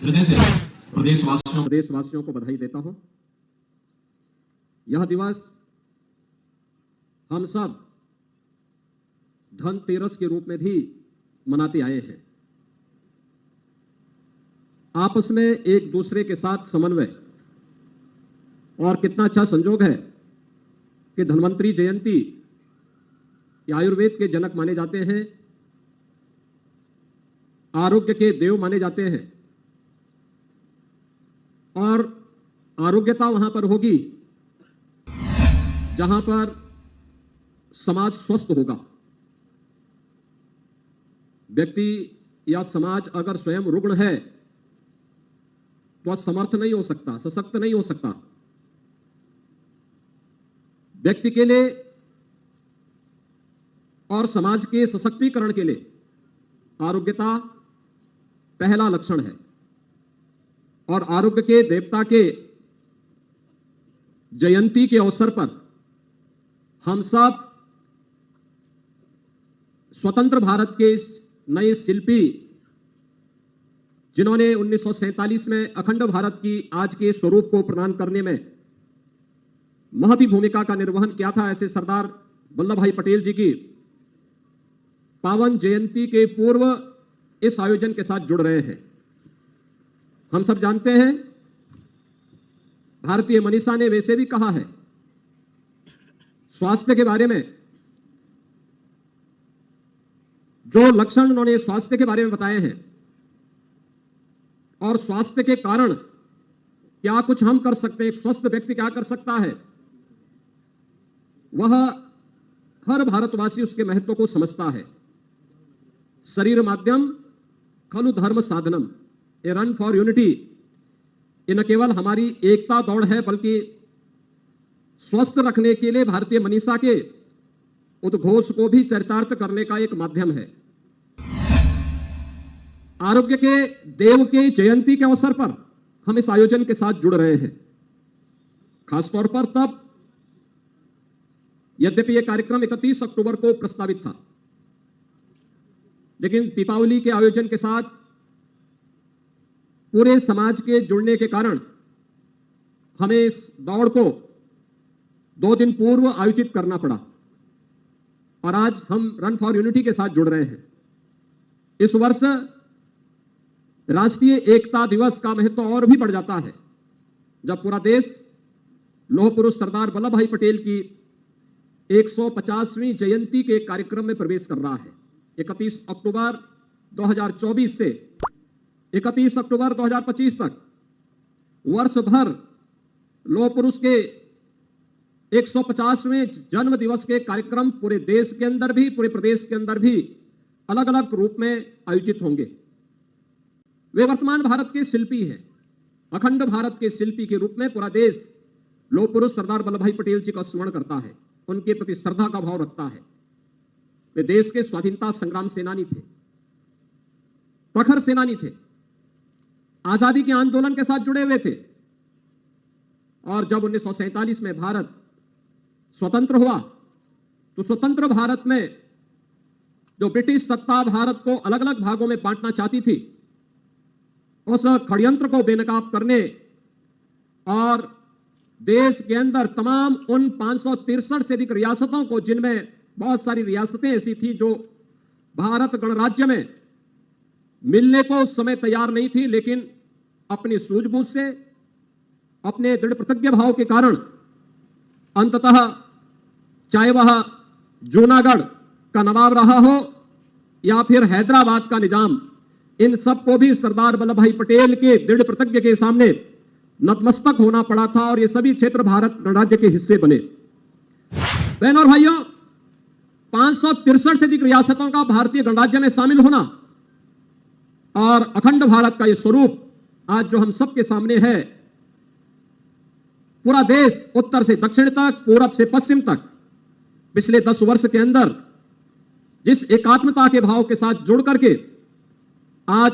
हृदय से प्रदेशवासियों को बधाई देता हूं। यह दिवस हम सब धनतेरस के रूप में भी मनाते आए हैं। आपस में एक दूसरे के साथ समन्वय और कितना अच्छा संजोग है कि धन्वंतरी जयंती आयुर्वेद के जनक माने जाते हैं, आरोग्य के देव माने जाते हैं और आरोग्यता वहां पर होगी जहां पर समाज स्वस्थ होगा। व्यक्ति या समाज अगर स्वयं रुग्ण है तो समर्थ नहीं हो सकता, सशक्त नहीं हो सकता। व्यक्ति के लिए और समाज के सशक्तिकरण के लिए आरोग्यता पहला लक्षण है और आरोग्य के देवता के जयंती के अवसर पर हम सब स्वतंत्र भारत के इस नए शिल्पी जिन्होंने 1947 में अखंड भारत की आज के स्वरूप को प्रदान करने में महती भूमिका का निर्वहन किया था, ऐसे सरदार वल्लभ भाई पटेल जी की पावन जयंती के पूर्व इस आयोजन के साथ जुड़ रहे हैं। हम सब जानते हैं, भारतीय मनीषा ने वैसे भी कहा है, स्वास्थ्य के बारे में जो लक्षण उन्होंने स्वास्थ्य के बारे में बताए हैं और स्वास्थ्य के कारण क्या कुछ हम कर सकते हैं, एक स्वस्थ व्यक्ति क्या कर सकता है, वह हर भारतवासी उसके महत्व को समझता है। शरीर माध्यम खलु धर्म साधनम, ए रन फॉर यूनिटी, ये न केवल हमारी एकता दौड़ है बल्कि स्वस्थ रखने के लिए भारतीय मनीषा के उद्घोष को भी चरितार्थ करने का एक माध्यम है। आरोग्य के देव के जयंती के अवसर पर हम इस आयोजन के साथ जुड़ रहे हैं, खासतौर पर तब यद्यपि यह कार्यक्रम 31 अक्टूबर को प्रस्तावित था, लेकिन दीपावली के आयोजन के साथ पूरे समाज के जुड़ने के कारण हमें इस दौड़ को 2 दिन पूर्व आयोजित करना पड़ा और आज हम रन फॉर यूनिटी के साथ जुड़ रहे हैं। इस वर्ष राष्ट्रीय एकता दिवस का महत्व और भी बढ़ जाता है जब पूरा देश लौह पुरुष सरदार वल्लभ भाई पटेल की 150वीं जयंती के कार्यक्रम में प्रवेश कर रहा है। 31 अक्टूबर 2024 से 31 अक्टूबर 2025 तक वर्ष भर लौह पुरुष के 150वें जन्म दिवस के कार्यक्रम पूरे देश के अंदर भी, पूरे प्रदेश के अंदर भी अलग अलग रूप में आयोजित होंगे। वे वर्तमान भारत के शिल्पी हैं। अखंड भारत के शिल्पी के रूप में पूरा देश लौह पुरुष सरदार वल्लभ भाई पटेल जी का स्मरण करता है, उनके प्रति श्रद्धा का भाव रखता है। वे देश के स्वाधीनता संग्राम सेनानी थे, प्रखर सेनानी थे, आजादी के आंदोलन के साथ जुड़े हुए थे और जब 1947 में भारत स्वतंत्र हुआ तो स्वतंत्र भारत में जो ब्रिटिश सत्ता भारत को अलग अलग भागों में बांटना चाहती थी, उस षड्यंत्र को बेनकाब करने और देश के अंदर तमाम उन 563 से अधिक रियासतों को, जिनमें बहुत सारी रियासतें ऐसी थी जो भारत गणराज्य में मिलने को उस समय तैयार नहीं थी, लेकिन अपनी सूझबूझ से, अपने दृढ़ प्रतिज्ञ भाव के कारण अंततः चाहे वह जूनागढ़ का नवाब रहा हो या फिर हैदराबाद का निजाम, इन सबको भी सरदार वल्लभ भाई पटेल के दृढ़ प्रतिज्ञ के सामने नतमस्तक होना पड़ा था और ये सभी क्षेत्र भारत गणराज्य के हिस्से बने। बहनों और भाइयों, 563 से अधिक रियासतों का भारतीय गणराज्य में शामिल होना और अखंड भारत का ये स्वरूप आज जो हम सबके सामने है, पूरा देश उत्तर से दक्षिण तक, पूरब से पश्चिम तक पिछले 10 वर्ष के अंदर जिस एकात्मता के भाव के साथ जुड़ करके आज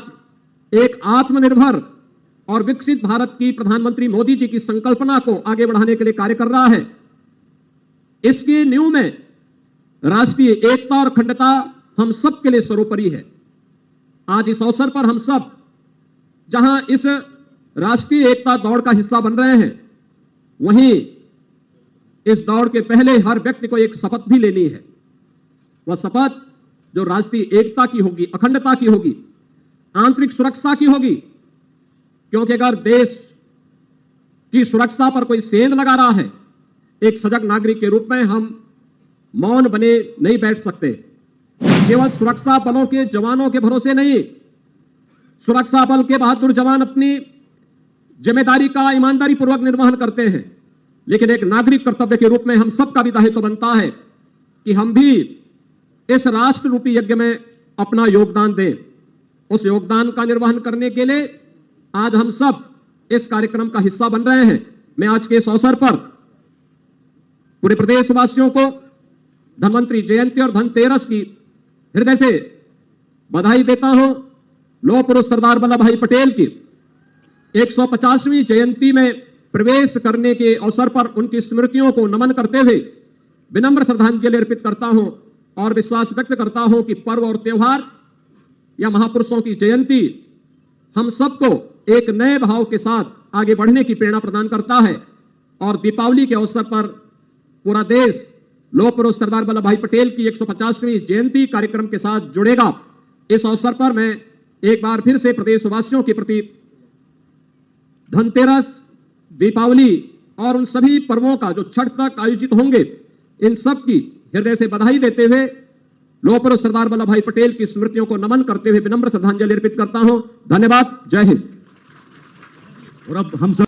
एक आत्मनिर्भर और विकसित भारत की प्रधानमंत्री मोदी जी की संकल्पना को आगे बढ़ाने के लिए कार्य कर रहा है, इसकी नींव में राष्ट्रीय एकता और अखंडता हम सब के लिए सर्वोपरि है। आज इस अवसर पर हम सब जहां इस राष्ट्रीय एकता दौड़ का हिस्सा बन रहे हैं, वहीं इस दौड़ के पहले हर व्यक्ति को एक शपथ भी लेनी है। वह शपथ जो राष्ट्रीय एकता की होगी, अखंडता की होगी, आंतरिक सुरक्षा की होगी। क्योंकि अगर देश की सुरक्षा पर कोई सेंध लगा रहा है, एक सजग नागरिक के रूप में हम मौन बने नहीं बैठ सकते। केवल सुरक्षा बलों के जवानों के भरोसे नहीं, सुरक्षा बल के बहादुर जवान अपनी जिम्मेदारी का ईमानदारी पूर्वक निर्वहन करते हैं, लेकिन एक नागरिक कर्तव्य के रूप में हम सबका भी दायित्व बनता है कि हम भी इस राष्ट्र रूपी यज्ञ में अपना योगदान दें। उस योगदान का निर्वहन करने के लिए आज हम सब इस कार्यक्रम का हिस्सा बन रहे हैं। मैं आज के इस अवसर पर पूरे प्रदेशवासियों को धन्वंतरि जयंती और धनतेरस की हृदय से बधाई देता हूं। लौह पुरुष सरदार वल्लभ भाई पटेल की 150वीं जयंती में प्रवेश करने के अवसर पर उनकी स्मृतियों को नमन करते हुए विनम्र श्रद्धांजलि अर्पित करता हूं और विश्वास व्यक्त करता हूं कि पर्व और त्योहार या महापुरुषों की जयंती हम सबको एक नए भाव के साथ आगे बढ़ने की प्रेरणा प्रदान करता है। और दीपावली के अवसर पर पूरा देश लौह पुरुष सरदार वल्लभ भाई पटेल की 150वीं जयंती कार्यक्रम के साथ जुड़ेगा। इस अवसर पर मैं एक बार फिर से प्रदेशवासियों के प्रति धनतेरस, दीपावली और उन सभी पर्वों का जो छठ तक आयोजित होंगे, इन सब की हृदय से बधाई देते हुए लौह पुरुष सरदार वल्लभ भाई पटेल की स्मृतियों को नमन करते हुए विनम्र श्रद्धांजलि अर्पित करता हूं। धन्यवाद। जय हिंद। और अब हम सब